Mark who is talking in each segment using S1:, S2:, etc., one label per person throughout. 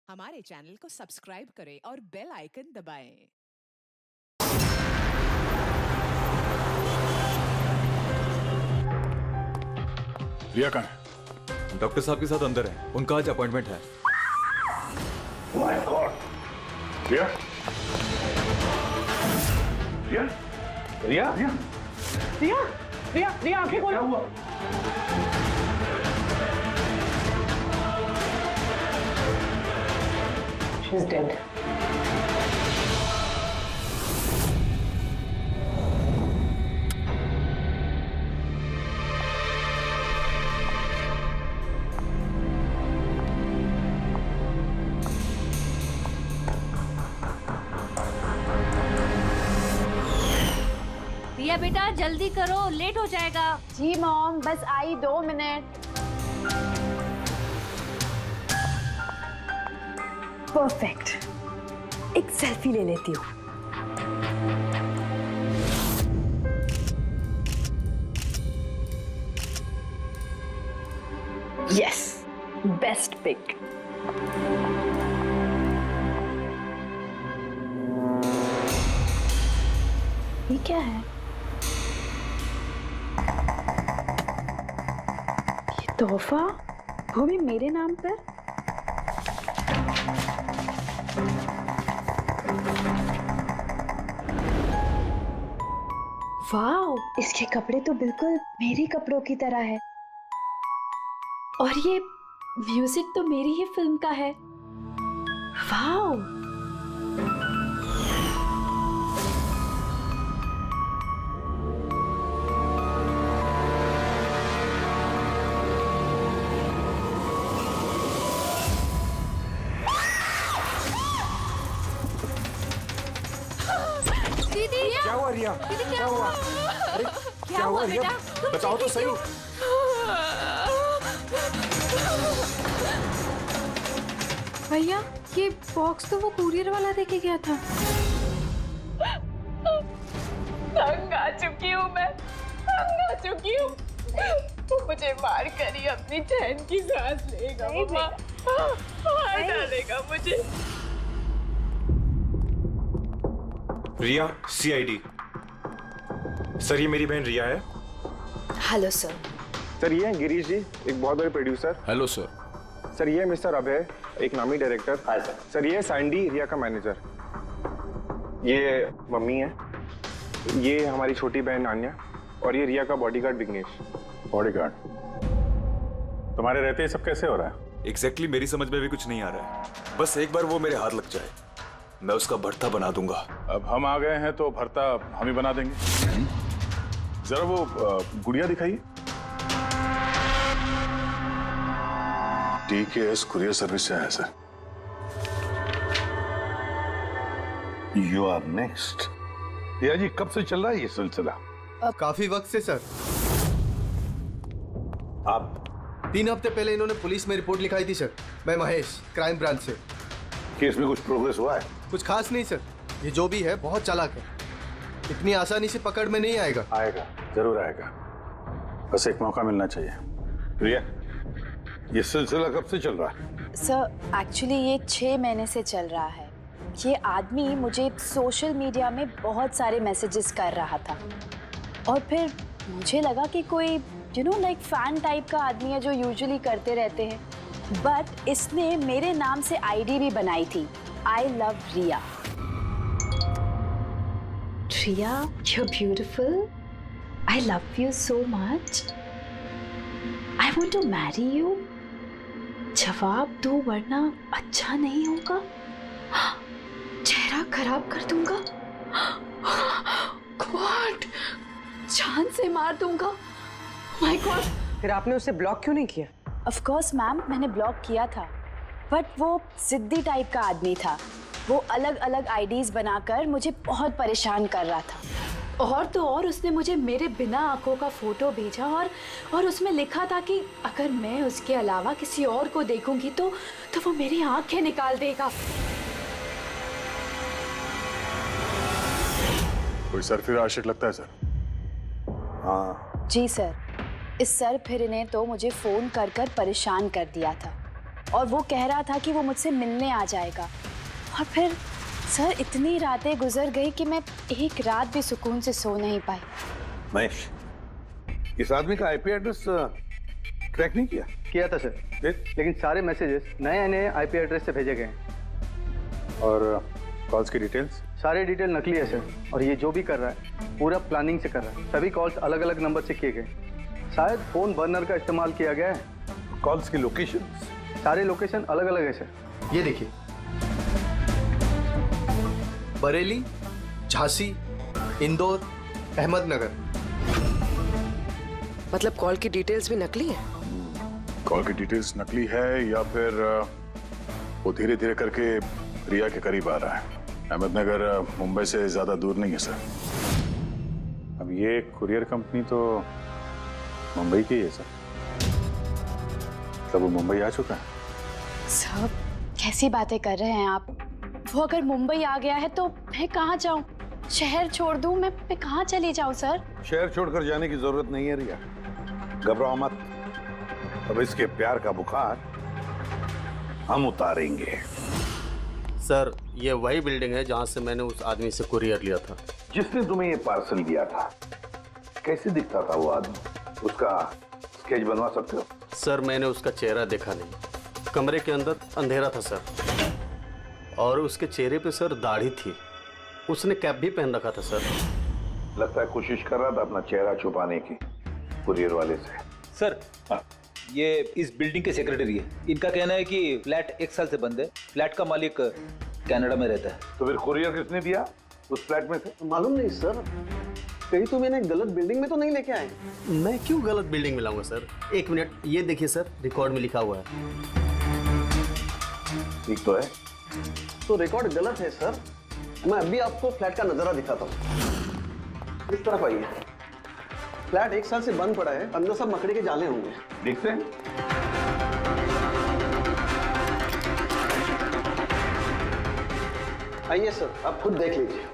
S1: हमारे चैनल को सब्सक्राइब करें और बेल आइकन दबाएं।
S2: रिया कहाँ है?
S3: डॉक्टर साहब के साथ अंदर है, उनका आज अपॉइंटमेंट है।
S2: My God! रिया? रिया? रिया? रिया?
S4: रिया, रिया, रिया आंखें खोलो।
S2: क्या हुआ?
S4: She's dead.
S5: रिया बेटा जल्दी करो, लेट हो जाएगा।
S6: जी मॉम, बस आई 2 मिनट। परफेक्ट, एक सेल्फी ले लेती हूँ। Yes, best pick. ये क्या है? ये तोहफा, वो भी मेरे नाम पर। वाओ, इसके कपड़े तो बिल्कुल मेरे कपड़ों की तरह है। और ये म्यूजिक तो मेरी ही फिल्म का है। वाओ,
S5: दीदी
S2: क्या हुआ रिया?
S5: दीदी
S2: क्या हुआ? अरे क्या हुआ रिया?
S5: बेटा?
S2: बताओ तो सही।
S6: भैया, ये बॉक्स तो वो कुरियर वाला देके गया था।
S4: तंग आ चुकी हूँ मैं, तंग आ चुकी हूँ। वो मुझे मार कर ही अपनी चैन की सांस लेगा। मम्मा मार डालेगा मुझे।
S7: रिया, सीआईडी। सर, ये मेरी बहन रिया है।
S6: Hello sir.
S8: सर ये हैं गिरीश जी, एक बहुत बड़े प्रोड्यूसर।
S2: Hello sir.
S8: सर ये है मिस्टर अभय, एक नामी डायरेक्टर। Hi sir. सर ये है सैंडी, रिया का मैनेजर। ये मम्मी है, ये हमारी छोटी बहन आन्या, और ये रिया का बॉडीगार्ड विघ्नेश।
S2: बॉडीगार्ड। तुम्हारे रहते ये सब कैसे हो रहा है?
S3: एग्जैक्टली मेरी समझ में भी कुछ नहीं आ रहा है। बस एक बार वो मेरे हाथ लग जाए, मैं उसका भरता बना दूंगा।
S2: अब हम आ गए हैं तो भरता हम ही बना देंगे। जरा वो गुड़िया दिखाइए।
S9: DKS कुरियर सर्विस से है sir. You are next.
S2: Riya ji, कब से चल रहा है ये सिलसिला?
S10: काफी वक्त से सर।
S2: आप
S10: 3 हफ्ते पहले इन्होंने पुलिस में रिपोर्ट लिखाई थी सर। मैं महेश, क्राइम ब्रांच से।
S9: केस में कुछ प्रोग्रेस हुआ है?
S10: कुछ खास नहीं सर, ये जो भी है बहुत चालाक है, इतनी आसानी से पकड़ में नहीं आएगा।
S9: आएगा, जरूर आएगा, बस एक मौका मिलना चाहिए।
S2: रिया, ये सिलसिला कब से चल रहा है?
S6: सर एक्चुअली ये 6 महीने से चल रहा है। ये आदमी मुझे सोशल मीडिया में बहुत सारे मैसेजेस कर रहा था, और फिर मुझे लगा कि कोई लाइक फैन टाइप का आदमी है जो यूजुअली करते रहते हैं, बट इसने मेरे नाम से आईडी भी बनाई थी, I love Riya. Riya, you're beautiful. I love you so much. I want to marry you. जवाब दो वरना अच्छा नहीं होगा, चेहरा खराब कर दूंगा, गॉड, जान से मार दूंगा। My God.
S4: फिर आपने उसे ब्लॉक क्यों नहीं किया?
S6: ऑफ कोर्स मैम, मैंने ब्लॉक किया था, बट वो जिद्दी टाइप का आदमी था। वो अलग अलग आईडीज बनाकर मुझे बहुत परेशान कर रहा था। और तो और उसने मुझे मेरे बिना आंखों का फोटो भेजा, और उसमें लिखा था कि अगर मैं उसके अलावा किसी और को देखूंगी तो वो मेरी आंखें निकाल देगा।
S2: कोई सरफिरा आशिक लगता है सर।
S9: हाँ,
S6: जी सर, इस सर फिर ने तो मुझे फोन कर कर परेशान कर दिया था। और वो कह रहा था कि वो मुझसे मिलने आ जाएगा। और फिर सर इतनी रातें गुजर गई कि मैं एक रात भी सुकून से सो नहीं पाई।
S11: महेश, इस आदमी का आईपी एड्रेस ट्रैक नहीं किया?
S10: किया था सर, लेकिन सारे मैसेजेस नए नए आईपी एड्रेस से भेजे गए हैं।
S9: और कॉल्स की डिटेल्स?
S10: सारे डिटेल नकली है सर, और ये जो भी कर रहा है पूरा प्लानिंग से कर रहा है। सभी कॉल्स अलग अलग नंबर से किए गए, शायद फोन बर्नर का इस्तेमाल किया गया है।
S11: कॉल्स की लोकेशन?
S10: सारे लोकेशन अलग अलग है सर। ये देखिए, बरेली, झांसी, इंदौर, अहमदनगर।
S12: मतलब कॉल की डिटेल्स भी नकली है?
S2: कॉल की डिटेल्स नकली है या फिर वो धीरे धीरे करके रिया के करीब आ रहा है। अहमदनगर मुंबई से ज्यादा दूर नहीं है सर।
S9: अब ये कुरियर कंपनी तो मुंबई की है सर। तब वो मुंबई आ चुका है।
S6: सर कैसी बातें कर रहे हैं आप? वो अगर मुंबई आ गया है तो मैं कहाँ जाऊँ? शहर छोड़ दूँ? मैं कहाँ चली जाऊँ सर?
S11: शहर छोड़कर जाने की जरूरत नहीं है रिया, घबराओ मत। अब इसके प्यार का बुखार हम उतारेंगे।
S13: सर ये वही बिल्डिंग है जहां से मैंने उस आदमी से कुरियर लिया था।
S11: जिसने तुम्हें ये पार्सल दिया था, कैसे दिखता था वो आदमी? उसका स्केच बनवा सकते हो?
S13: सर मैंने उसका चेहरा देखा नहीं, कमरे के अंदर अंधेरा था सर, और उसके चेहरे पे सर दाढ़ी थी। उसने कैप भी पहन रखा था सर।
S11: लगता है कोशिश कर रहा था अपना चेहरा छुपाने की कुरियर वाले से।
S14: सर ये इस बिल्डिंग के सेक्रेटरी है। इनका कहना है कि फ्लैट 1 साल से बंद है। फ्लैट का मालिक कनाडा में रहता है।
S11: तो फिर कुरियर किसने दिया उस फ्लैट में से?
S13: मालूम नहीं सर, कहीं तो मैंने गलत बिल्डिंग में तो नहीं लेके आए। मैं क्यों गलत बिल्डिंग में लाऊंगा सर? एक मिनट, ये देखिए सर, रिकॉर्ड में लिखा हुआ है।
S11: ठीक तो है?
S13: तो रिकॉर्ड गलत है सर। मैं अभी आपको फ्लैट का नजारा दिखाता हूँ। इस तरफ आइए। फ्लैट 1 साल से बंद पड़ा है, अंदर सब मकड़ी के जाले होंगे।
S11: देखते हैं।
S13: आइए सर, आप खुद देख लीजिए।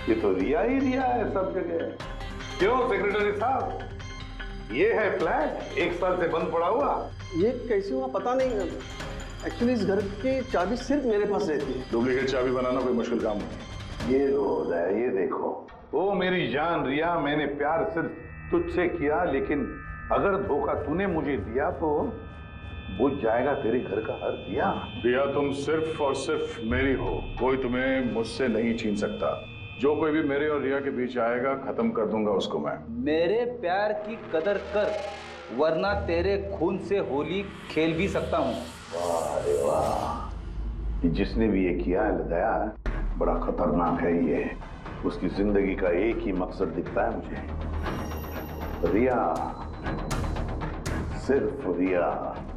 S11: ये तो रिया ही रिया है सब जगह। क्यों सेक्रेटरी साहब, ये है फ्लैट 1 साल से बंद पड़ा हुआ?
S13: ये कैसे हुआ पता नहीं। एक्चुअली इस घर की चाबी सिर्फ मेरे पास रहती है।
S2: डुप्लीकेट चाबी बनाना कोई मुश्किल काम नहीं।
S11: ये लो ये देखो। ओ मेरी जान रिया, मैंने प्यार सिर्फ तुझसे किया, लेकिन अगर धोखा तूने मुझे दिया तो बुझ जाएगा तेरे घर का हर दिया।
S2: रिया तुम सिर्फ और सिर्फ मेरी हो, कोई तुम्हें मुझसे नहीं छीन सकता। जो कोई भी मेरे और रिया के बीच आएगा खत्म कर दूंगा उसको मैं।
S14: मेरे प्यार की कदर कर, वरना तेरे खून से होली खेल भी सकता हूँ।
S11: वाह रे वाह, जिसने भी ये किया है दया, बड़ा खतरनाक है ये। उसकी जिंदगी का एक ही मकसद दिखता है मुझे, रिया, सिर्फ रिया।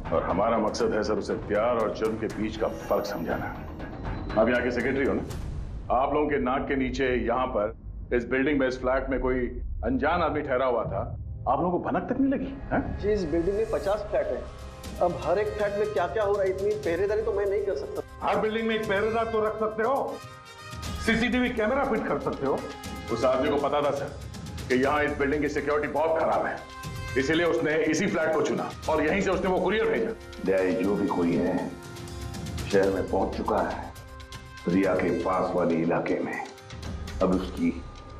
S2: और हमारा मकसद है सर उसे प्यार और जुर्म के बीच का फर्क समझाना। आप यहाँ के सेक्रेटरी हो ना? आप लोगों के नाक के नीचे यहाँ पर इस बिल्डिंग में, इस फ्लैट में कोई अनजान आदमी ठहरा हुआ था, आप लोगों को भनक तक नहीं लगी है?
S13: जी इस बिल्डिंग में 50 फ्लैट है। अब हर एक फ्लैट में क्या क्या हो रहा है इतनी पहरेदारी तो मैं नहीं कर सकता।
S11: हर बिल्डिंग में एक पहरेदार तो रख सकते हो, सीसीटीवी कैमरा फिट कर सकते हो।
S2: उस आदमी को पता था सर कि यहाँ इस बिल्डिंग की सिक्योरिटी बहुत खराब है, इसीलिए उसने इसी फ्लैट को चुना और यहीं से उसने वो कुरियर भेजा।
S11: दया जो भी कोई है शहर में पहुंच चुका है, रिया के पास वाले इलाके में। अब उसकी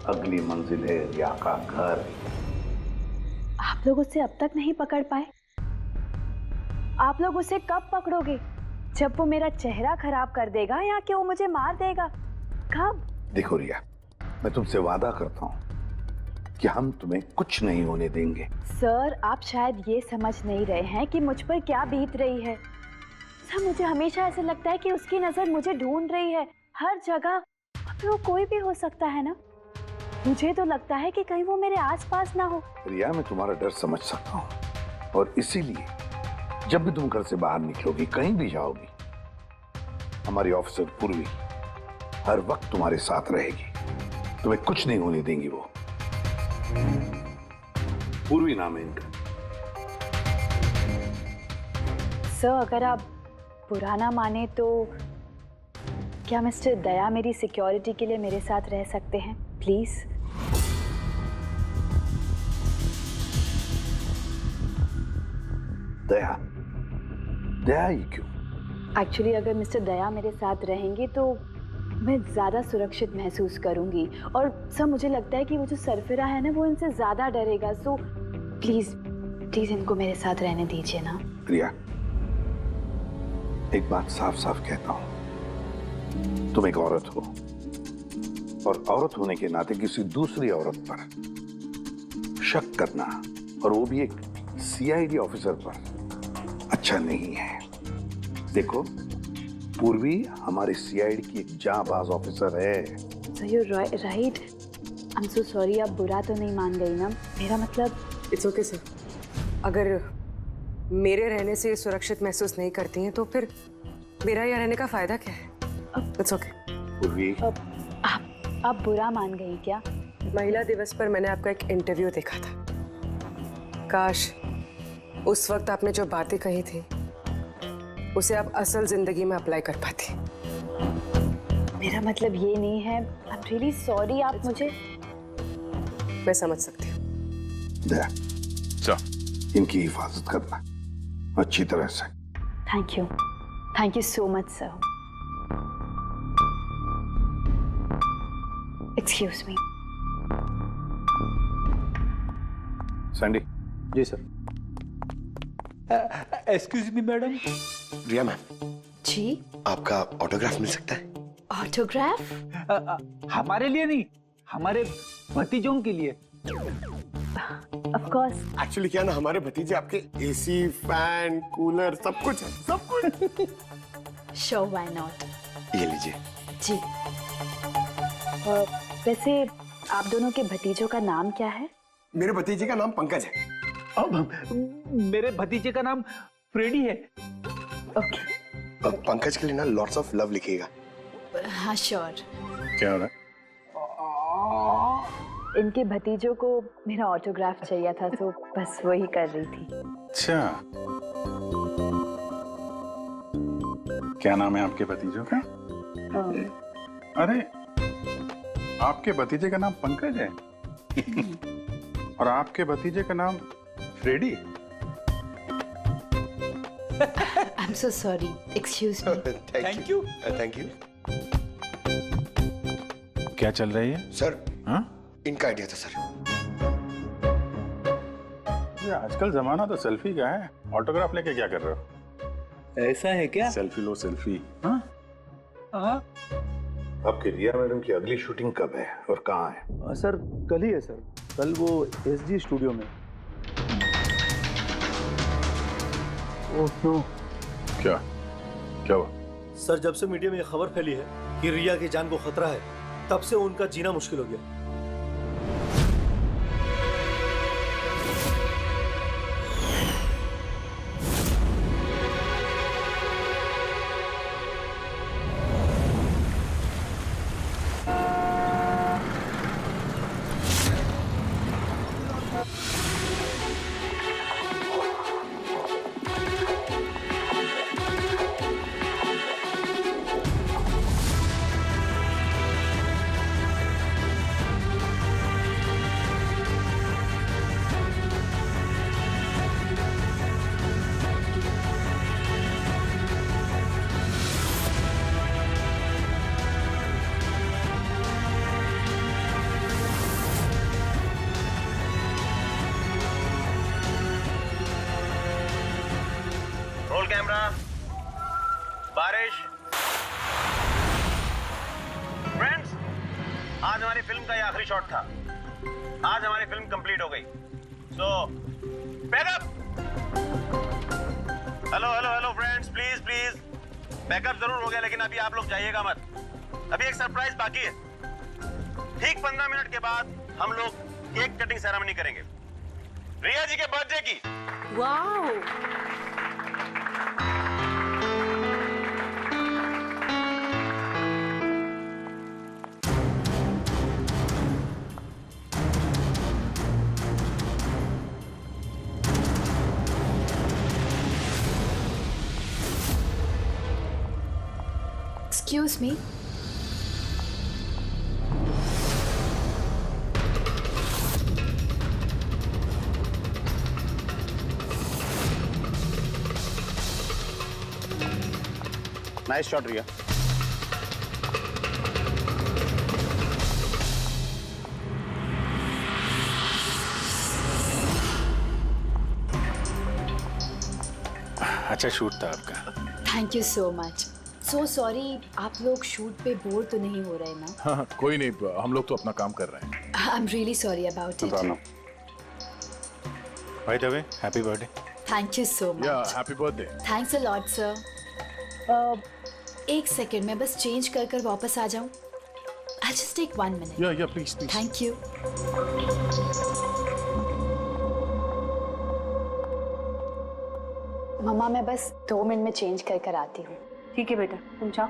S11: अगली मंजिल है रिया का घर।
S6: आप लोग उसे अब तक नहीं पकड़ पाए? आप लोग उसे कब पकड़ोगे? जब वो मेरा चेहरा खराब कर देगा या कि वो मुझे मार देगा? कब?
S11: देखो रिया, मैं तुमसे वादा करता हूँ कि हम तुम्हें कुछ नहीं होने देंगे।
S6: सर आप शायद ये समझ नहीं रहे हैं कि मुझ पर क्या बीत रही है। सर मुझे हमेशा ऐसा लगता है कि उसकी नजर मुझे ढूंढ रही है हर जगह। अब वो कोई भी हो सकता है ना? मुझे तो लगता है कि कहीं वो मेरे आसपास ना हो।
S11: रिया मैं तुम्हारा डर समझ सकता हूँ, और इसीलिए जब भी तुम घर से बाहर निकलोगी, कहीं भी जाओगी, हमारी ऑफिसर पूर्वी हर वक्त तुम्हारे साथ रहेगी। तुम्हें कुछ नहीं होने देंगी वो। पूर्वी नाम है इनका।
S6: सर अगर आप बुरा ना माने तो क्या मिस्टर दया मेरी सिक्योरिटी के लिए मेरे साथ रह सकते हैं प्लीज?
S11: दया, दया ही क्यों?
S6: एक्चुअली अगर मिस्टर दया मेरे साथ रहेंगे तो मैं ज़्यादा सुरक्षित महसूस करूंगी, और सर मुझे लगता है कि वो जो सरफिरा है ना वो इनसे ज़्यादा डरेगा। सो प्लीज प्लीज इनको मेरे साथ रहने दीजिए ना।
S11: प्रिया, एक बात साफ साफ कहता हूं, तुम एक औरत हो और औरत होने के नाते किसी दूसरी औरत पर शक करना, और वो भी एक सीआईडी ऑफिसर पर, अच्छा नहीं है। देखो, पूर्वी हमारे सीआईडी की एक जांबाज ऑफिसर है।
S6: So you right. I am so sorry, आप बुरा तो नहीं मान गई ना? मेरा मतलब
S12: इट्स ओके सर, अगर मेरे रहने से सुरक्षित महसूस नहीं करती हैं तो फिर मेरा यहाँ रहने का फायदा क्या है? It's okay.
S11: पूर्वी,
S6: आप बुरा मान गई क्या?
S12: महिला दिवस पर मैंने आपका एक इंटरव्यू देखा था। काश उस वक्त आपने जो बातें कही थी उसे आप असल जिंदगी में अप्लाई कर पाती।
S6: मेरा मतलब ये नहीं है। आई एम रियली सॉरी। आप मुझे,
S12: मैं समझ सकती हूँ।
S11: दया, इनकी हिफाजत करना अच्छी तरह से।
S6: Thank you so much sir. Excuse me.
S11: Sandy.
S14: जी sir. Excuse me madam.
S15: Riya ma'am
S6: ji,
S15: आपका ऑटोग्राफ मिल सकता है?
S6: ऑटोग्राफ?
S14: हमारे लिए नहीं, हमारे भतीजों के लिए।
S6: Of course.
S15: एक्चुअली क्या ना, हमारे भतीजे आपके एसी, फैन, कूलर सब कुछ है, सब कुछ।
S6: Sure, why not.
S15: ये लीजिए।
S6: जी। वैसे आप दोनों के भतीजों का नाम क्या है?
S15: मेरे भतीजे का नाम पंकज है।
S14: मेरे भतीजे का नाम फ्रेडी है।
S6: ओके।
S15: पंकज के लिए ना लॉट्स ऑफ लव लिखिएगा।
S6: हाँ श्योर।
S9: क्या हो रहा है?
S6: इनके भतीजों को मेरा ऑटोग्राफ चाहिए था, तो बस वही कर रही थी।
S9: अच्छा, क्या नाम है आपके भतीजों का? अरे, आपके भतीजे का नाम पंकज है और आपके भतीजे का नाम Freddy.
S6: I am so sorry, excuse me.
S15: Thank you. Thank you.
S9: क्या चल रही है
S15: सर?
S9: हाँ,
S15: इनका आइडिया था सर।
S9: ये आजकल जमाना तो सेल्फी का है, ऑटोग्राफ लेके क्या कर रहे हो?
S14: ऐसा है क्या?
S9: सेल्फी लो सेल्फी।
S14: हाँ?
S11: आपके रिया मैडम की अगली शूटिंग कब है और कहाँ है?
S10: सर कल ही है सर, कल वो एसजी स्टूडियो में। Oh no.
S2: क्या हुआ?
S16: सर, जब से मीडिया में यह खबर फैली है कि रिया की जान को खतरा है, तब से उनका जीना मुश्किल हो गया।
S17: कैमरा, बारिश। फ्रेंड्स, आज हमारी फिल्म का ये आखिरी शॉट था। आज हमारी फिल्म कंप्लीट हो गई। So backup. Hello friends, please backup जरूर हो गया, लेकिन अभी आप लोग जाइएगा मत। अभी एक सरप्राइज बाकी है। ठीक 15 मिनट के बाद हम लोग केक कटिंग सेरेमनी करेंगे, रिया जी के बर्थडे की।
S6: Wow. Excuse me.
S15: Nice shot Riya.
S9: अच्छा शूट था आपका।
S6: Thank you so much. So sorry, आप लोग शूट पे बोर तो नहीं हो रहे ना?
S2: हाँ, कोई नहीं, हम लोग तो अपना काम कर रहे हैं।
S6: I am really sorry about it.
S9: By the way, happy birthday.
S6: Thank you so much.
S2: Yeah happy birthday.
S6: Thanks a lot sir. एक सेकेंड, मैं बस चेंज कर वापस आ जाऊं। I just take 1 minute.
S2: Yeah please please.
S6: Thank you. मम्मा, मैं बस 2 मिनट में चेंज कर आती हूँ।
S18: ठीक है बेटा, तुम जाओ।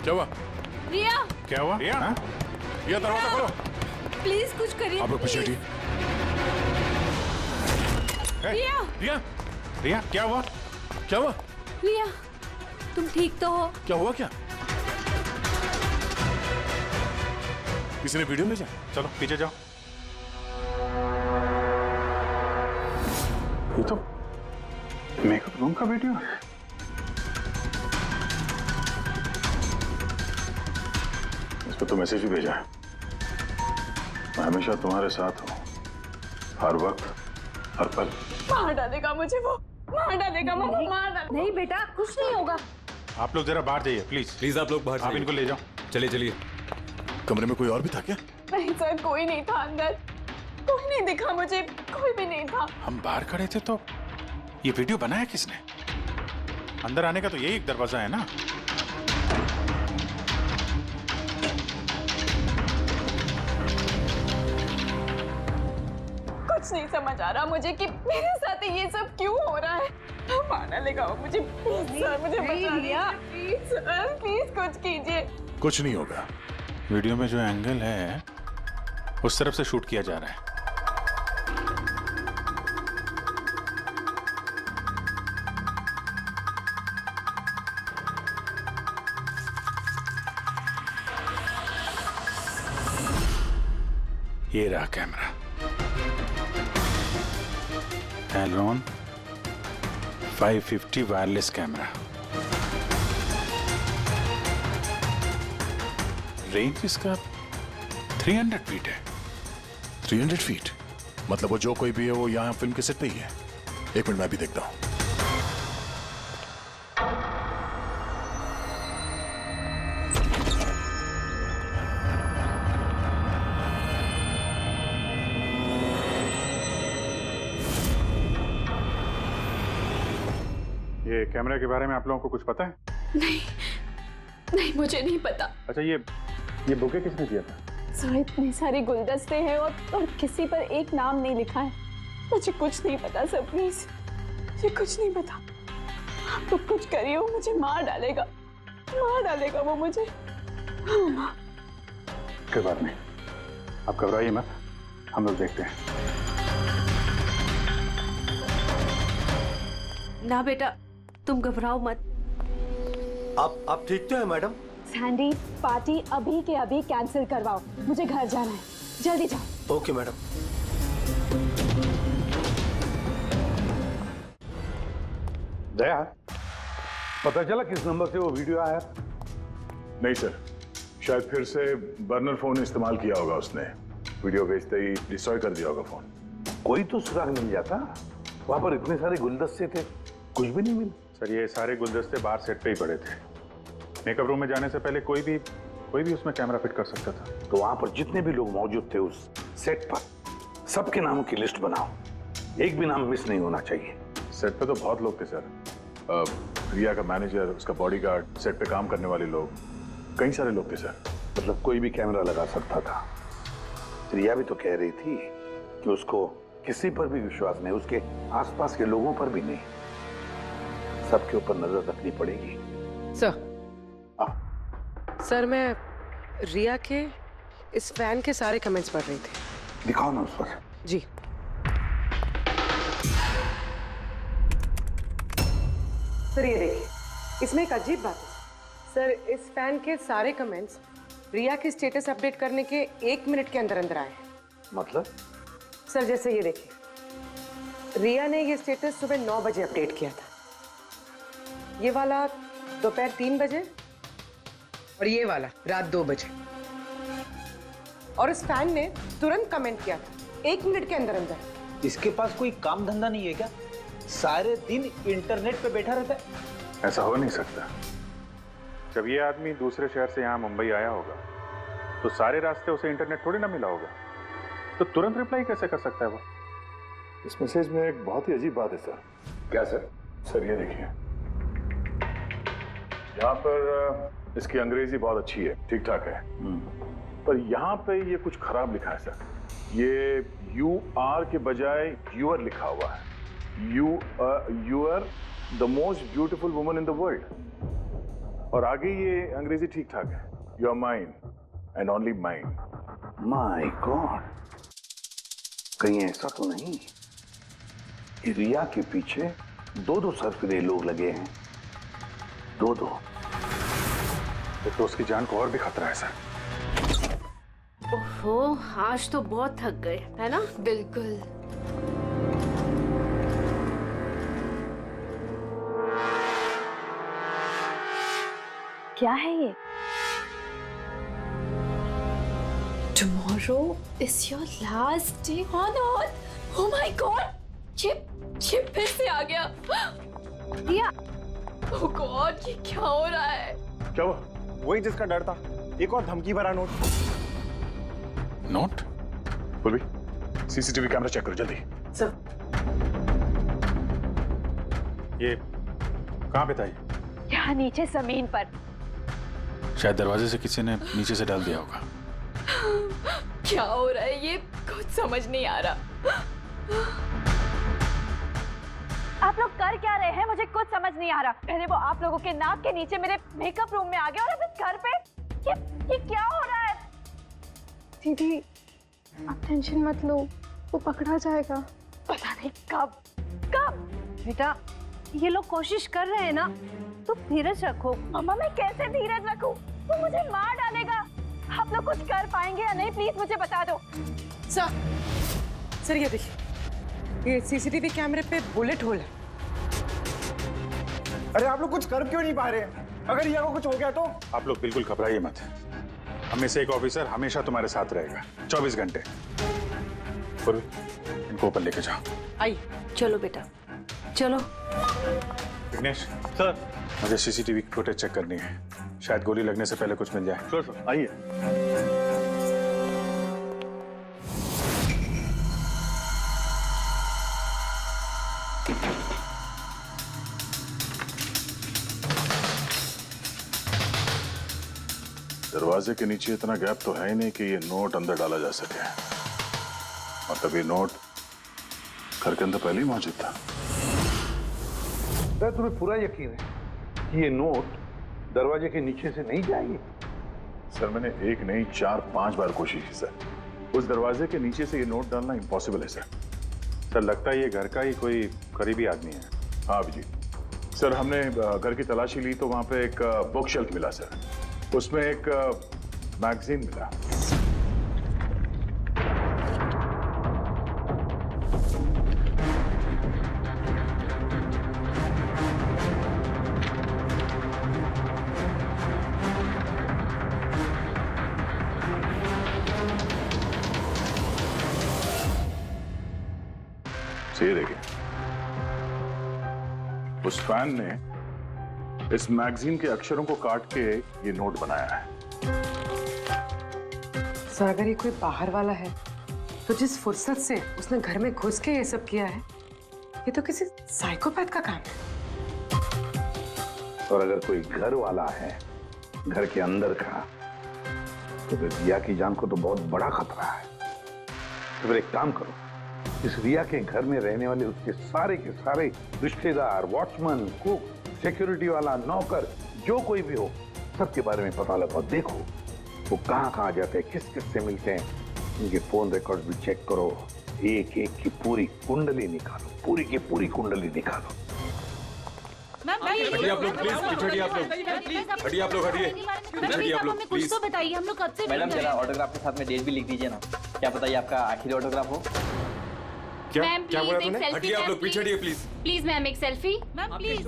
S2: क्या हुआ?
S5: रिया,
S9: क्या हुआ? रिया,
S2: रिया दरवाजा खोलो।
S5: प्लीज कुछ करिए।
S2: आप लोग पीछे हटिए।
S5: रिया,
S9: रिया, रिया, क्या हुआ?
S2: क्या हुआ?
S5: रिया, तुम ठीक तो हो?
S2: क्या हुआ? क्या किसी ने वीडियो भेजा?
S9: चलो पीछे जाओ।
S2: ये तो मेकअप रूम का वीडियो है। इस पर तो मैसेज भी भेजा है, मैं हमेशा तुम्हारे साथ हूँ, हर वक्त, हर पल।
S4: मार डालेगा मुझे वो, मार डालेगा मम्मा, मार डालेगा।
S18: नहीं बेटा, कुछ नहीं होगा।
S9: आप लोग जरा बाहर जाइए प्लीज।
S3: प्लीज आप लोग बाहर
S9: आप इनको ले जाओ।
S3: चलिए चलिए।
S2: कमरे में कोई और भी था क्या?
S4: नहीं सर, कोई नहीं था अंदर, कोई नहीं दिखा मुझे, कोई भी नहीं था।
S9: हम बाहर खड़े थे तो ये वीडियो बनाया किसने? अंदर आने का तो यही एक दरवाजा है ना।
S4: कुछ नहीं समझ आ रहा मुझे कि मेरे साथ ये सब क्यों हो रहा है। मार डालेगा वो मुझे। प्लीज सर, मुझे बचा दीजिए। प्लीज सर, प्लीज कुछ कीजिए।
S2: कुछ नहीं होगा।
S9: वीडियो में जो एंगल है उस तरफ से शूट किया जा रहा है। ये रहा कैमरा। एलोन 550 वायरलेस कैमरा। रेंज इसका 300 फीट है।
S2: 300 फीट? मतलब वो जो कोई भी है वो यहाँ फिल्म के सेट पे ही है। एक मिनट, मैं भी देखता हूँ।
S9: ये कैमरा के बारे में आप लोगों को कुछ पता है?
S4: नहीं, नहीं मुझे नहीं पता।
S9: अच्छा, ये बुके किसने दिया था?
S4: सर, इतने सारे गुलदस्ते हैं और किसी पर एक नाम नहीं लिखा है। मुझे कुछ नहीं पता सर, प्लीज मुझे कुछ नहीं पता। आप तो कुछ करिए, वो मुझे मार डालेगा वो मुझे।
S9: कोई बात नहीं, आप घबराइए मत, हम लोग देखते हैं।
S18: ना बेटा, तुम घबराओ मत।
S16: आप ठीक तो है मैडम?
S6: सैंडी, पार्टी अभी के अभी कैंसिल करवाओ, मुझे घर जाना है, जल्दी जाओ।
S16: Okay madam.
S11: दया, पता चला किस नंबर से वो वीडियो आया?
S2: नहीं सर, शायद फिर से बर्नर फोन इस्तेमाल किया होगा उसने। वीडियो भेजते ही डिस्ट्रॉय कर दिया होगा फोन।
S11: कोई तो सुराग मिल जाता। वहां पर इतने सारे गुलदस्ते थे, कुछ भी नहीं मिला।
S9: सर, ये सारे गुलदस्ते बाहर सेट पे ही पड़े थे। मेकअप रूम में जाने से पहले कोई भी उसमें कैमरा फिट कर सकता था।
S11: तो वहां पर जितने भी लोग मौजूद थे उस सेट पर, सबके नामों की लिस्ट बनाओ, एक भी नाम मिस नहीं होना चाहिए।
S2: सेट पे तो बहुत लोग थे सर। रिया का मैनेजर, उसका बॉडीगार्ड, सेट पे काम करने वाले लोग, कई सारे लोग थे सर।
S11: मतलब कोई भी कैमरा लगा सकता था। रिया भी तो कह रही थी कि उसको किसी पर भी विश्वास नहीं, उसके आसपास के लोगों पर भी नहीं, सबके ऊपर नजर रखनी पड़ेगी।
S12: सर, मैं रिया के इस फैन के सारे कमेंट्स पढ़ रही थी।
S11: दिखाओ ना उस पर।
S12: जी। सर ये देखिए, इसमें एक अजीब बात है सर। इस फैन के सारे कमेंट्स रिया के स्टेटस अपडेट करने के 1 मिनट के अंदर अंदर आए हैं।
S10: मतलब?
S12: सर जैसे ये देखिए, रिया ने ये स्टेटस सुबह 9 बजे अपडेट किया था, ये वाला दोपहर 3 बजे और ये वाला रात 2 बजे। और इस फैन ने तुरंत कमेंट किया था 1 मिनट के अंदर अंदर।
S14: इसके पास कोई काम धंधा नहीं है क्या? सारे दिन इंटरनेट पे बैठा रहता है।
S9: ऐसा हो नहीं सकता। जब ये आदमी दूसरे शहर से यहाँ मुंबई आया होगा तो सारे रास्ते उसे इंटरनेट थोड़ी ना मिला होगा, तो तुरंत रिप्लाई कैसे कर सकता है वो?
S2: इस मैसेज में एक बहुत ही अजीब बात है सर। क्या सर? सर ये देखिए, यहाँ पर इसकी अंग्रेजी बहुत अच्छी है, ठीक ठाक है, पर यहाँ पे ये कुछ खराब लिखा है सर। ये यू आर के बजाय यूर लिखा हुआ है। You are the most beautiful woman in the world. और आगे ये अंग्रेजी ठीक ठाक है, you are mine and only mine.
S11: My god, कहीं ऐसा तो नहीं कि रिया के पीछे 2 सरफिरे लोग लगे हैं? 2।
S9: तो उसकी जान को और भी खतरा है सर।
S18: ओहो, आज तो बहुत थक गए, है ना?
S5: बिल्कुल।
S6: क्या है ये?
S5: Tomorrow is your last day on Earth. Oh my God! Chip फिर से आ गया।
S6: रिया,
S5: Oh God, ये क्या हो रहा है?
S8: क्या हुआ? वही जिसका डर था, एक और धमकी भरा नोट।
S2: नोट? बोल भी, सीसीटीवी कैमरा चेक करो जल्दी।
S12: सर
S9: ये कहाँ पे था?
S6: यहाँ नीचे जमीन पर।
S9: शायद दरवाजे से किसी ने नीचे से डाल दिया होगा।
S5: क्या हो रहा है? ये कुछ समझ नहीं आ रहा।
S6: आप लोग कर क्या रहे हैं? मुझे कुछ समझ नहीं आ रहा। पहले वो आप लोगों के नाक के नीचे मेरे मेकअप रूम में आ गया और अब इस घर पे ये क्या हो रहा है?
S4: दीदी आप टेंशन मत लो, वो पकड़ा जाएगा।
S6: पता नहीं कब।
S18: बेटा, ये लोग कोशिश कर रहे हैं ना, तो धीरज रखो।
S6: मम्मा मैं कैसे धीरज रखूं? वो मुझे मार डालेगा। आप लोग कुछ कर पाएंगे या नहीं, प्लीज मुझे बता दो।
S12: सर ये देखिए, ये सीसीटीवी कैमरे पे बुलेट होल है।
S8: अरे आप लोग कुछ कर क्यों नहीं पा रहे? अगर रिया को कुछ हो गया तो?
S9: आप लोग बिल्कुल घबराइए मत। हम में से एक ऑफिसर हमेशा तुम्हारे साथ रहेगा 24 घंटे। इनको ऊपर लेके जाओ।
S12: आई।
S18: चलो बेटा, चलो।
S9: विघ्नेश सर, मुझे सीसीटीवी फुटेज चेक करनी है, शायद गोली लगने से पहले कुछ मिल जाए।
S10: सर सर आइए।
S2: दरवाजे के नीचे इतना गैप तो है ही नहीं कि ये नोट अंदर डाला जा सके, और तब ये नोट घर के अंदर पहले ही मौजूद था।
S11: सर तुम्हें पूरा यकीन है कि ये नोट दरवाजे के नीचे से नहीं जाएंगे?
S2: सर मैंने 1 नहीं 4-5 बार कोशिश की सर। उस दरवाजे के नीचे से ये नोट डालना इम्पॉसिबल है सर।
S9: सर लगता है ये घर का ही कोई करीबी आदमी है।
S2: हाँ अभिजीत सर, हमने घर की तलाशी ली तो वहां पे एक बुक शेल्फ मिला सर, उसमें एक मैगजीन मिला। ये देखिए, उस फैन ने इस मैगजीन के अक्षरों को काट के ये नोट बनाया है।
S12: सर अगर ये कोई बाहर वाला है तो जिस फुर्सत से उसने घर में घुस के ये सब किया है, ये तो किसी साइकोपैथ का काम है।
S11: और अगर कोई घर वाला है घर के अंदर का, तो फिर रिया की जान को तो बहुत बड़ा खतरा है। तो फिर एक काम करो, इस रिया के घर में रहने वाले उसके सारे के सारे रिश्तेदार, वॉचमैन, कुक, सिक्योरिटी वाला, नौकर, जो कोई भी हो, सबके बारे में पता लगाओ। देखो वो कहाँ जाते हैं, किस किस से मिलते हैं, उनके फोन रिकॉर्ड भी चेक करो। एक एक की पूरी कुंडली निकालो, पूरी की पूरी कुंडली निकालो।
S3: हटिए आप लोग प्लीज, हटिए आप लोग, हटिए आप लोग, हटिए, हटिए आप लोग प्लीज।
S5: तो बताइए, हम लोग कब से
S19: मैडम जरा ऑटोग्राफ के साथ में डेट भी लिख दीजिए ना, क्या पता ये आपका आखिरी ऑटोग्राफ हो।
S3: क्या
S5: मैम,
S3: क्या बोला
S5: प्लीज,
S3: तूने?
S5: एक सेल्फी,
S3: हटिए आप
S5: मैम,
S3: लोग पीछे, हटिए प्लीज।
S5: प्लीज मैम एक सेल्फी। मैम प्लीज,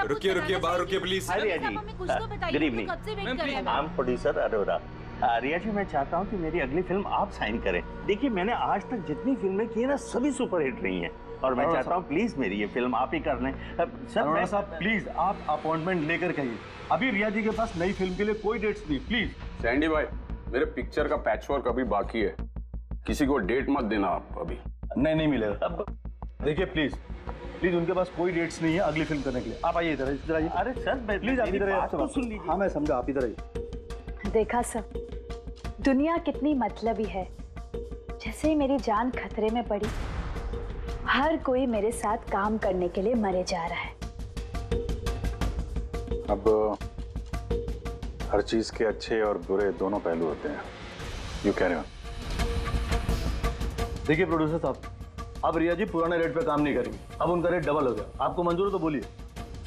S3: रुकिए रुकिए, बाहर रुकिए please.
S5: Good
S20: evening. I am producer Arora. Riya ji, मैं चाहता हूँ कि मेरी अगली फिल्म आप साइन करें। देखिए, मैंने आज तक जितनी फिल्में की है ना, सभी सुपरहिट रही हैं, और मैं चाहता हूँ प्लीज मेरी ये फिल्म आप ही कर लें।
S16: सर साहब प्लीज आप अपॉइंटमेंट लेकर कहिए, अभी रिया जी के पास नई फिल्म के लिए कोई डेट्स नहीं। प्लीज
S2: सैंडी भाई, मेरे पिक्चर का पैचवर्क अभी बाकी है, किसी को डेट मत देना आप अभी।
S16: नहीं मिलेगा। देखिए प्लीज प्लीज, उनके पास कोई डेट्स नहीं है अगली फिल्म करने के लिए। आप आइए इधर आइए।
S20: अरे सर
S16: प्लीज आप इधर आइए।
S20: तो सुन लीजिए।
S16: हाँ मैं समझा, आप इधर आइए।
S6: देखा सब, दुनिया कितनी मतलबी है। जैसे ही मेरी जान खतरे में पड़ी, हर कोई मेरे साथ काम करने के लिए मरे जा रहा है।
S9: अब हर चीज के अच्छे और बुरे दोनों पहलू होते हैं। You carry on.
S16: देखिए प्रोड्यूसर साहब, अब रिया जी पुराने रेट पे काम नहीं करेंगे, अब उनका रेट डबल हो गया। आपको मंजूर है तो बोलिए।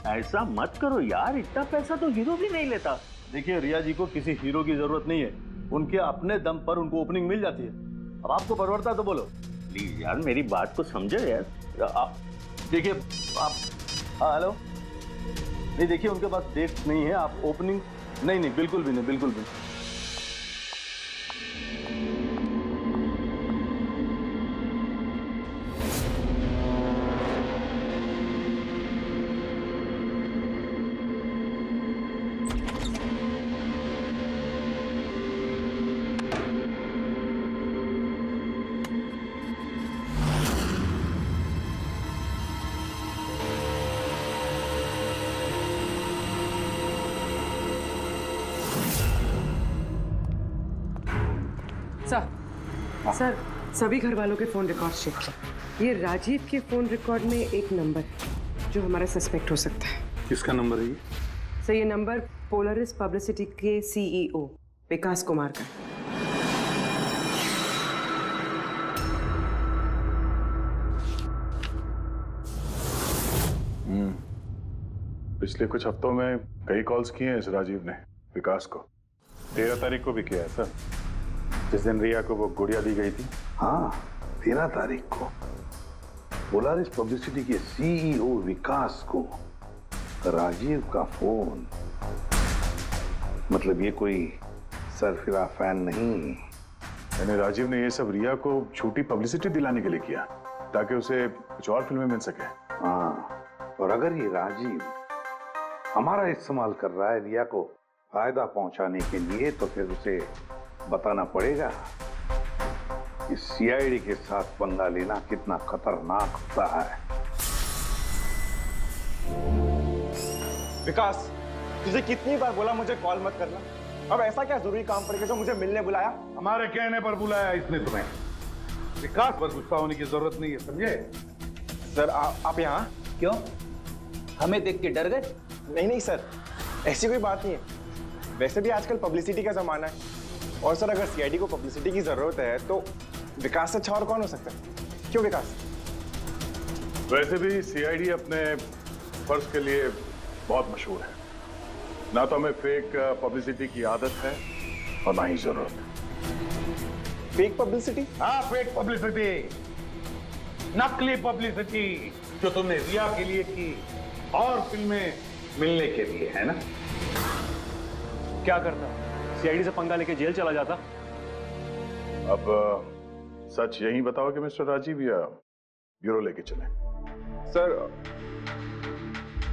S20: ऐसा मत करो यार, इतना पैसा तो हीरो भी नहीं लेता।
S16: देखिए, रिया जी को किसी हीरो की जरूरत नहीं है, उनके अपने दम पर उनको ओपनिंग मिल जाती है। अब आपको परवड़ता है तो बोलो।
S20: प्लीज यार मेरी बात को समझो यार।
S16: देखिए आप, हाँ हेलो, नहीं देखिए उनके पास डेट नहीं है, आप ओपनिंग नहीं बिल्कुल भी नहीं, बिल्कुल भी।
S12: सर, सभी घर वालों के फोन रिकॉर्ड चेक किए। ये राजीव के फोन रिकॉर्ड में एक नंबर है जो हमारा सस्पेक्ट हो सकता है।
S9: किसका नंबर है ये?
S12: सर, ये नंबर पोलरिस पब्लिसिटी के सीईओ विकास कुमार का।
S2: पिछले कुछ हफ्तों में कई कॉल्स किए हैं इस राजीव ने विकास को।
S9: 13 तारीख को भी किया है सर, जिस दिन रिया को वो गुड़िया दी गई थी।
S11: हाँ, 13 तारीख को पोलारिस पब्लिसिटी के सीईओ विकास को राजीव का फोन। मतलब ये कोई सरफिरा फैन नहीं।
S2: यानी राजीव ने ये सब रिया को झूठी पब्लिसिटी दिलाने के लिए किया ताकि उसे कुछ और फिल्में मिल सके।
S11: हाँ, और अगर ये राजीव हमारा इस्तेमाल कर रहा है रिया को फायदा पहुंचाने के लिए, तो फिर उसे बताना पड़ेगा कि सीआईडी के साथ पंगा लेना कितना खतरनाक होता है।
S8: विकास, तुझे कितनी बार बोला मुझे कॉल मत करना? अब ऐसा क्या जरूरी काम पड़ गया जो मुझे मिलने बुलाया?
S11: हमारे कहने पर बुलाया इसने तुम्हें। विकास पर गुस्सा होने की जरूरत नहीं है, समझे?
S8: सर आप यहाँ
S14: क्यों? हमें देख के डर गए?
S8: नहीं सर, ऐसी कोई बात नहीं है। वैसे भी आजकल पब्लिसिटी का जमाना है, और सर अगर सीआईडी को पब्लिसिटी की जरूरत है तो विकास से अच्छा और कौन हो सकता है? क्यों विकास?
S2: वैसे भी सीआईडी अपने फर्ज के लिए बहुत मशहूर है। ना तो हमें फेक पब्लिसिटी की आदत है और ना ही जरूरत।
S8: Fake publicity?
S11: हाँ, फेक पब्लिसिटी, नकली पब्लिसिटी जो तुमने रिया के लिए की और फिल्में मिलने के लिए, है ना?
S16: क्या करता? सीआईडी से पंगा लेके जेल चला जाता।
S2: अब सच यही बताओ कि मिस्टर राजीव या ब्यूरो लेके चले।
S8: सर,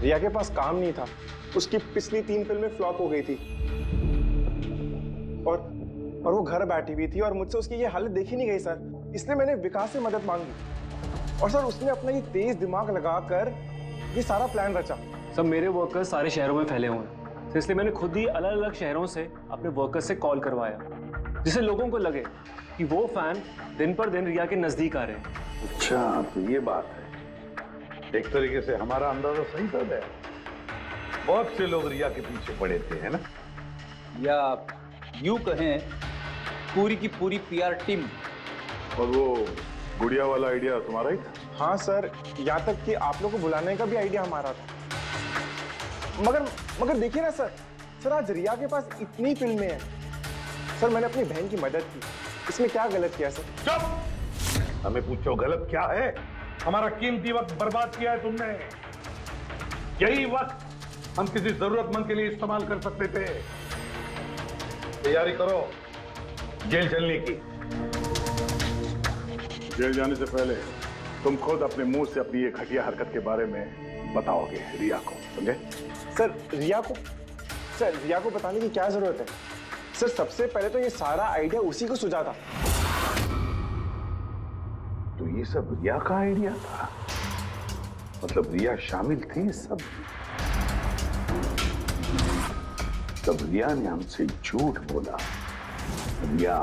S8: रिया के पास काम नहीं था, उसकी पिछली 3 फिल्में फ्लॉप हो गई थी और वो घर बैठी हुई थी और मुझसे उसकी ये हालत देखी नहीं गई सर, इसलिए मैंने विकास से मदद मांगी। और सर उसने अपना ये तेज दिमाग लगाकर ये सारा प्लान रचा।
S16: सब मेरे वर्कर्स सारे शहरों में फैले हुए हैं, इसलिए मैंने खुद ही अलग अलग शहरों से अपने वर्कर्स से कॉल करवाया, जिससे लोगों को लगे कि वो फैन दिन पर दिन रिया के नजदीक आ रहे हैं।
S11: अच्छा, तो ये बात है। एक तरीके से हमारा अंदाजा सही था। बहुत से लोग रिया के पीछे पड़े थे, है ना?
S14: या यूं कहें पूरी की पूरी पीआर टीम।
S2: और वो गुड़िया वाला आइडिया तुम्हारा ही था?
S8: हाँ सर, यहाँ तक कि आप लोगों को बुलाने का भी आइडिया हमारा था। मगर देखिए ना सर आज रिया के पास इतनी फिल्में हैं। सर मैंने अपनी बहन की मदद की, इसमें क्या गलत किया सर?
S11: चुप! हमें पूछो गलत क्या है? हमारा कीमती वक्त बर्बाद किया है तुमने। यही वक्त हम किसी जरूरतमंद के लिए इस्तेमाल कर सकते थे। तैयारी करो जेल चलने की।
S2: जेल जाने से पहले तुम खुद अपने मुंह से अपनी ये घटिया हरकत के बारे में बताओगे रिया को, समझे?
S8: सर रिया को बताने की क्या जरूरत है? सर सबसे पहले तो ये सारा आइडिया उसी को सुझा था।
S11: तो ये सब रिया का आइडिया था? मतलब रिया शामिल थी इस सब? तब रिया ने हमसे झूठ बोला। रिया।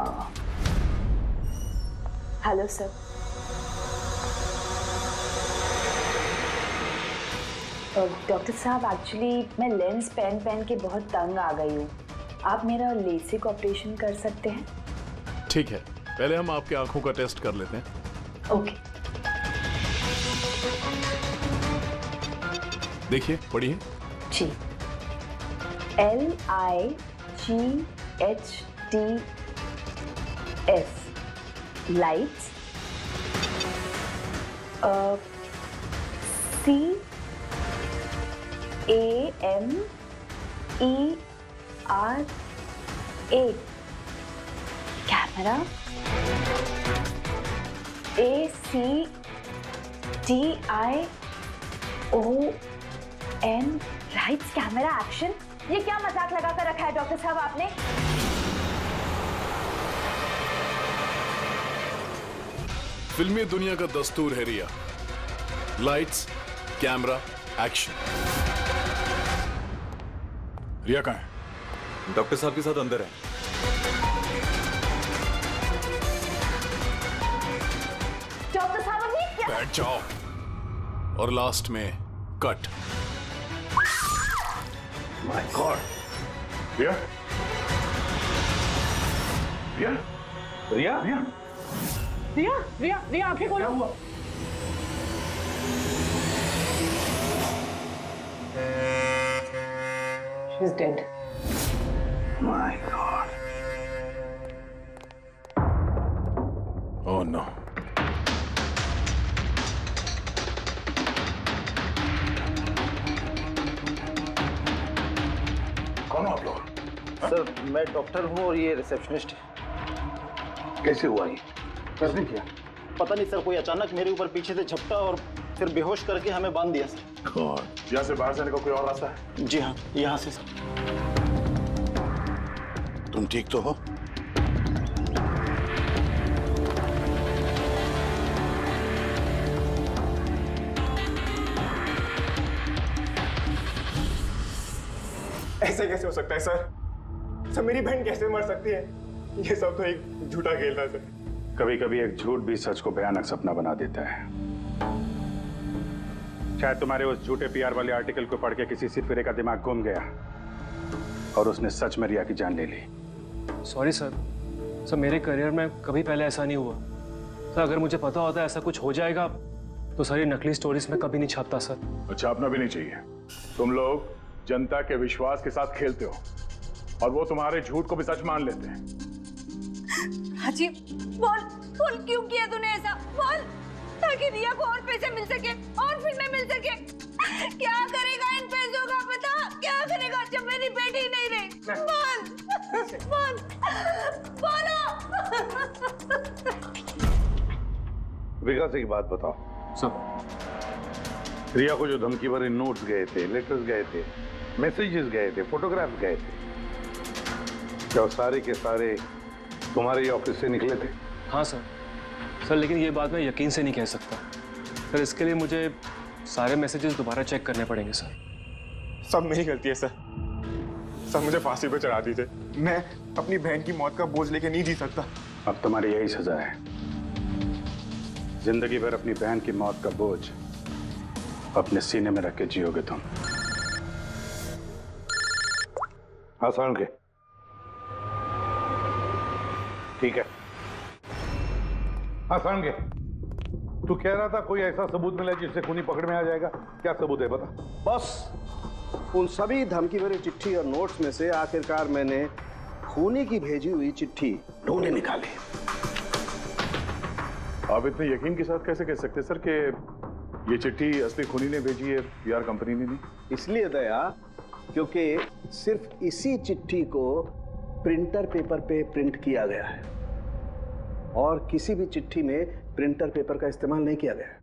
S6: Hello sir. डॉक्टर साहब, एक्चुअली मैं लेंस पहन के बहुत तंग आ गई हूँ। आप मेरा लेसिक ऑपरेशन कर सकते हैं?
S21: ठीक है, पहले हम आपकी आंखों का टेस्ट कर लेते हैं।
S6: ओके।
S21: देखिए, पढ़िए।
S6: जी। LIGHTS lights. CAMERA camera. ACTION lights camera action. ये क्या मजाक लगा कर रखा है डॉक्टर साहब आपने?
S21: फिल्मी दुनिया का दस्तूर है रिया, लाइट्स कैमरा एक्शन। रिया कहाँ है?
S3: डॉक्टर साहब के साथ अंदर है।
S6: डॉक्टर साहब अभी क्या?
S21: बैठ जाओ। और लास्ट में cut.
S11: My god.
S2: Riya?
S11: Riya? Riya?
S12: Riya? Riya आंखें खोलो। She's dead.
S11: My God.
S21: Oh no.
S11: कौन हो आप लोग?
S13: सर मैं डॉक्टर हूँ और ये रिसेप्शनिस्ट है।
S11: कैसे हुआ ये?
S13: किसने किया? पता नहीं सर, कोई अचानक मेरे ऊपर पीछे से झपटा और फिर बेहोश करके हमें बांध दिया सर।
S2: यहाँ से बाहर जाने का कोई और रास्ता है?
S13: जी हाँ, यहाँ से सर।
S11: तुम ठीक तो हो?
S8: ऐसे कैसे हो सकता है सर? मेरी बहन कैसे मर सकती है? ये सब तो एक झूठा खेल था सर।
S9: कभी कभी एक झूठ भी सच को भयानक सपना बना देता है। शायद तुम्हारे उस झूठे पीआर वाले आर्टिकल को पढ़ के किसी सिरफिरे का दिमाग घूम गया और उसने सच में रिया की जान ले ली।
S16: सॉरी सर, मेरे करियर में कभी पहले ऐसा नहीं हुआ सर। अगर मुझे पता होता ऐसा कुछ हो जाएगा तो सारी नकली स्टोरीज में कभी नहीं छापता सर।
S2: छापना भी नहीं चाहिए। तुम लोग जनता के विश्वास के साथ खेलते हो और वो तुम्हारे झूठ को भी सच मान लेते हैं।
S18: राजीव, बोल क्यों किया तूने ऐसा? बोल, ताकि रिया को और पैसे मिल सके और फिल्में मिल सके। क्या करेगा इन पैसों का पता? क्या करेगा जब मेरी बेटी नहीं रही? बोल बोलो।
S11: विकास एक बात बताओ
S16: सब।
S11: रिया को जो धमकी भरे नोट्स गए थे, लेटर्स गए थे, मैसेजेस गए थे, फोटोग्राफ गए थे, क्या वो सारे के सारे तुम्हारे ही ऑफिस से निकले थे?
S16: हाँ सर, लेकिन ये बात मैं यकीन से नहीं कह सकता सर। इसके लिए मुझे सारे मैसेजेस दोबारा चेक करने पड़ेंगे सर।
S8: सब मेरी गलती है सर। मुझे फांसी पे चढ़ा दीजिए। मैं अपनी बहन की मौत का बोझ लेके नहीं जी सकता।
S9: अब तुम्हारी यही सजा है, जिंदगी भर अपनी बहन की मौत का बोझ अपने सीने में रख के जियोगे तुम।
S11: हाँ साउंड के ठीक है। हाँ साउंड के तू कह रहा था कोई ऐसा सबूत मिला जिससे खूनी पकड़ में आ जाएगा। क्या सबूत है बता?
S13: बस उन सभी धमकी भरी चिट्ठी और नोट्स में से आखिरकार मैंने खूनी की भेजी हुई चिट्ठी ढूंढे निकाली।
S2: आप इतने यकीन के साथ कैसे कह सकते सर कि ये चिट्ठी असली खूनी ने भेजी है, पीआर कंपनी ने नहीं?
S13: इसलिए दया, क्योंकि सिर्फ इसी चिट्ठी को प्रिंटर पेपर पे प्रिंट किया गया है और किसी भी चिट्ठी में प्रिंटर पेपर का इस्तेमाल नहीं किया गया है।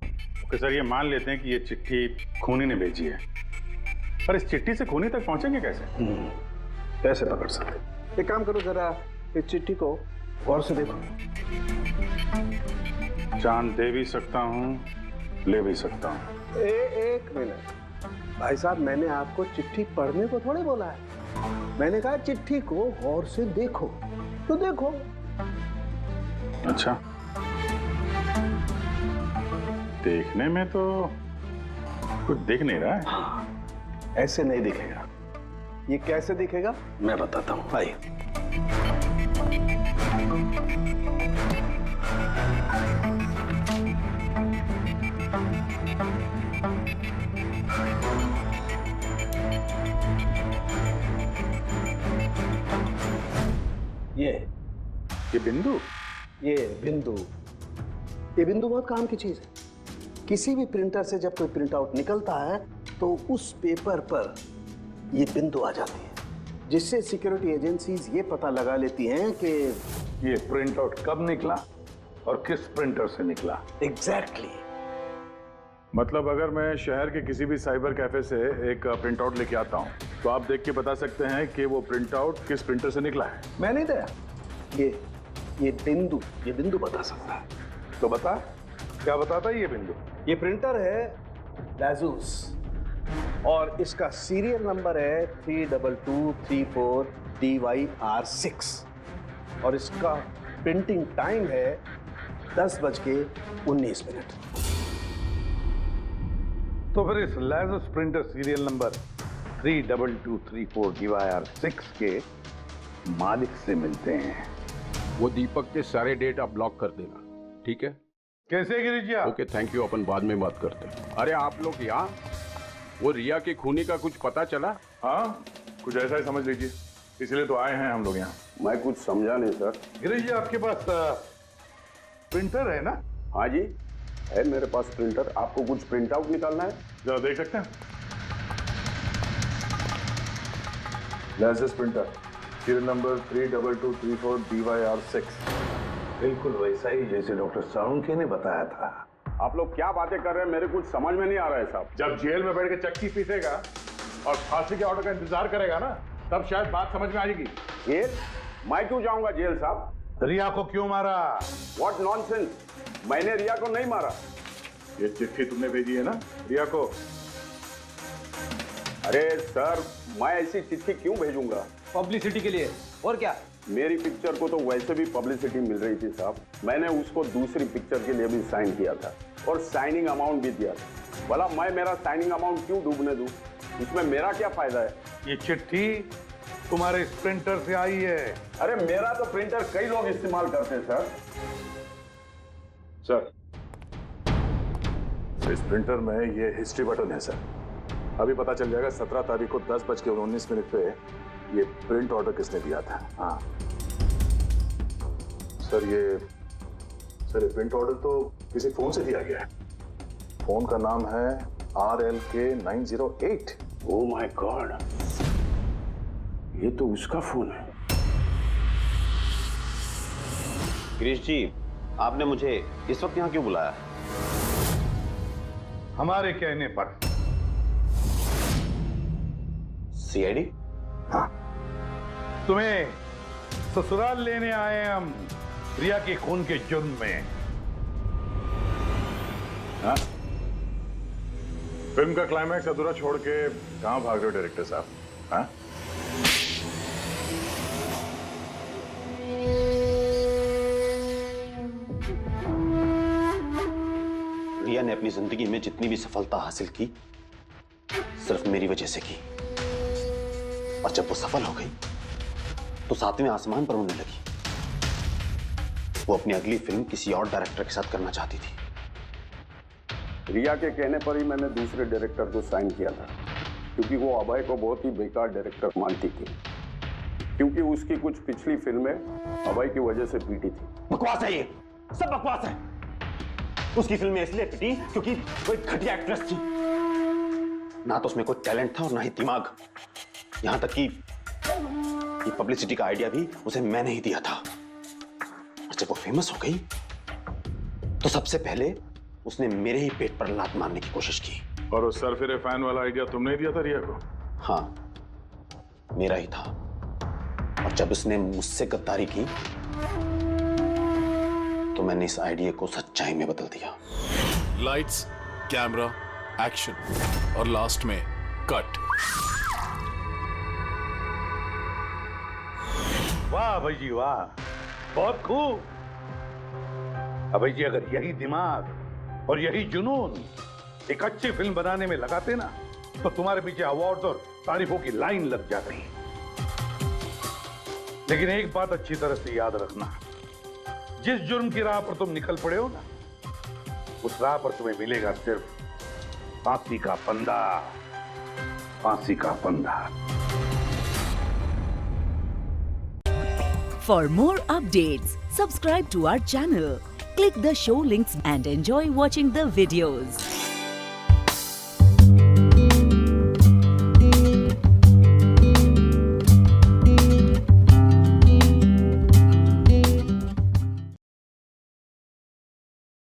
S9: ओके सर, ये मान लेते हैं कि ये चिट्ठी खूनी ने भेजी है, पर इस चिट्ठी से खूनी तक पहुंचेंगे कैसे?
S13: कैसे पकड़ सकते? एक काम करो, जरा इस चिट्ठी को गौर से देखो।
S9: चांद दे भी सकता हूँ, ले भी सकता हूँ।
S13: एक मिनट भाई साहब, मैंने आपको चिट्ठी पढ़ने को थोड़े बोला है। मैंने कहा चिट्ठी को गौर से देखो, तो देखो।
S9: अच्छा, देखने में तो कुछ दिख नहीं रहा है।
S13: ऐसे नहीं दिखेगा। ये कैसे दिखेगा मैं बताता हूँ, आइए।
S9: ये बिंदु,
S13: ये बिंदु बहुत काम की चीज है। किसी भी प्रिंटर से जब कोई प्रिंट आउट निकलता है तो उस पेपर पर ये बिंदु आ जाती है, जिससे सिक्योरिटी एजेंसीज ये पता लगा लेती हैं कि
S11: ये प्रिंट आउट कब निकला और किस प्रिंटर से निकला।
S13: एग्जैक्टली।
S2: मतलब अगर मैं शहर के किसी भी साइबर कैफे से एक प्रिंट आउट लेके आता हूँ तो आप देख के बता सकते हैं कि वो प्रिंट आउट किस प्रिंटर से निकला है?
S13: मैं नहीं दया, ये बिंदु बता सकता है।
S11: तो बता, क्या बताता है ये बिंदु?
S13: ये प्रिंटर है लाजूस और इसका सीरियल नंबर है 32234 DYR6 और इसका प्रिंटिंग टाइम है 10:19।
S11: तो फिर इस लाजूस प्रिंटर सीरियल नंबर 32234 DYR6 के मालिक से मिलते हैं।
S1: वो दीपक के सारे डेट आप ब्लॉक कर देना, ठीक है?
S11: कैसे गिरिजा?
S1: ओके, थैंक यू, अपन बाद में बात करते हैं। अरे आप लोग यहाँ, वो रिया के खूनी का कुछ पता चला?
S2: हाँ, कुछ ऐसा ही समझ लीजिए, इसलिए तो आए हैं हम लोग यहाँ।
S20: मैं कुछ समझा नहीं सर।
S11: गिरिजा, आपके पास प्रिंटर है ना?
S20: हाँ जी है मेरे पास प्रिंटर। आपको कुछ प्रिंट आउट निकालना है?
S2: जरा देख सकते हैं। License printer serial number 32234 DYR6।
S11: बिल्कुल वैसा ही जैसे डॉक्टर साळुंखे ने बताया था।
S20: आप लोग क्या बातें कर रहे हैं, मेरे कुछ समझ में नहीं आ रहा है साहब।
S2: जब जेल में बैठ के चक्की पीसेगा और फांसी के ऑर्डर का इंतजार करेगा ना, तब शायद बात समझ में आएगी।
S20: जेल? मैं क्यों जाऊंगा जेल साहब?
S11: रिया को क्यों मारा?
S20: व्हाट नॉनसेंस, मैंने रिया को नहीं मारा।
S2: ये चिट्ठी तुमने भेजी है ना रिया को?
S20: अरे सर, मैं ऐसी चिट्ठी क्यों भेजूंगा?
S14: पब्लिसिटी के लिए, और क्या?
S20: मेरी पिक्चर को तो वैसे भी पब्लिसिटी मिल रही थी साहब। मैंने उसको दूसरी पिक्चर के लिए भी साइन किया था और साइनिंग अमाउंट भी दिया था। भला मैं मेरा साइनिंग अमाउंट क्यों डूबने दूं? इसमें मेरा क्या फायदा है?
S11: ये चिट्ठी तुम्हारे इस प्रिंटर से आई है।
S20: अरे मेरा तो प्रिंटर कई लोग इस्तेमाल करते हैं सर।
S2: सर, इस प्रिंटर में ये हिस्ट्री बटन है सर। अभी पता चल जाएगा 17 तारीख को 10:19 पे ये प्रिंट ऑर्डर किसने दिया था। हाँ सर, ये प्रिंट ऑर्डर तो किसी फोन से दिया गया है। फोन का नाम है RLK908।
S20: ओह माय गॉड, ये तो उसका फोन है। गिरीश जी, आपने मुझे इस वक्त यहाँ क्यों बुलाया?
S11: हमारे कहने पर।
S20: CID?
S11: हाँ, तुम्हें ससुराल लेने आए हैं हम, रिया के खून के जुर्म में।
S2: हाँ? फिल्म का क्लाइमैक्स अधूरा छोड़ के कहां भाग रहे हो डायरेक्टर साहब? हाँ?
S20: रिया ने अपनी जिंदगी में जितनी भी सफलता हासिल की सिर्फ मेरी वजह से की, और जब वो सफल हो गई तो 7वें आसमान पर उड़ने लगी। वो अपनी अगली फिल्म किसी और डायरेक्टर के साथ करना चाहती थी,
S1: रिया के कहने पर ही मैंने दूसरे डायरेक्टर को साइन किया था, क्योंकि वो अभय को बहुत ही बेकार डायरेक्टर मानती थी, क्योंकि उसकी कुछ पिछली फिल्में अभय की वजह से पीटी थी।
S17: बकवास है, ये सब बकवास है। उसकी फिल्में इसलिए पिटी क्योंकि वो एक घटिया एक्ट्रेस थी। ना तो उसमें कोई टैलेंट था और ना ही दिमाग। यहां तक कि पब्लिसिटी का आइडिया भी उसे मैंने ही दिया था। और जब वो फेमस हो गई तो सबसे पहले उसने मेरे ही पेट पर लात मारने की कोशिश की।
S2: और उस सरफिरे फैन वाला आइडिया तुमने ही दिया था रिया को?
S17: हाँ, मेरा ही था। और जब उसने मुझसे गद्दारी की तो मैंने इस आइडिया को सच्चाई में बदल दिया।
S21: लाइट्स, कैमरा, एक्शन और लास्ट में कट।
S11: वाह भाई जी वाह, बहुत खूब। अभय जी, अगर यही दिमाग और यही जुनून एक अच्छी फिल्म बनाने में लगाते ना, तो तुम्हारे पीछे अवार्ड्स और तारीफों की लाइन लग जाती। लेकिन एक बात अच्छी तरह से याद रखना, जिस जुर्म की राह पर तुम निकल पड़े हो ना, उस राह पर तुम्हें मिलेगा सिर्फ फांसी का फंदा, फांसी का फंदा।
S7: For more updates, subscribe to our channel, click the show links and enjoy watching the videos.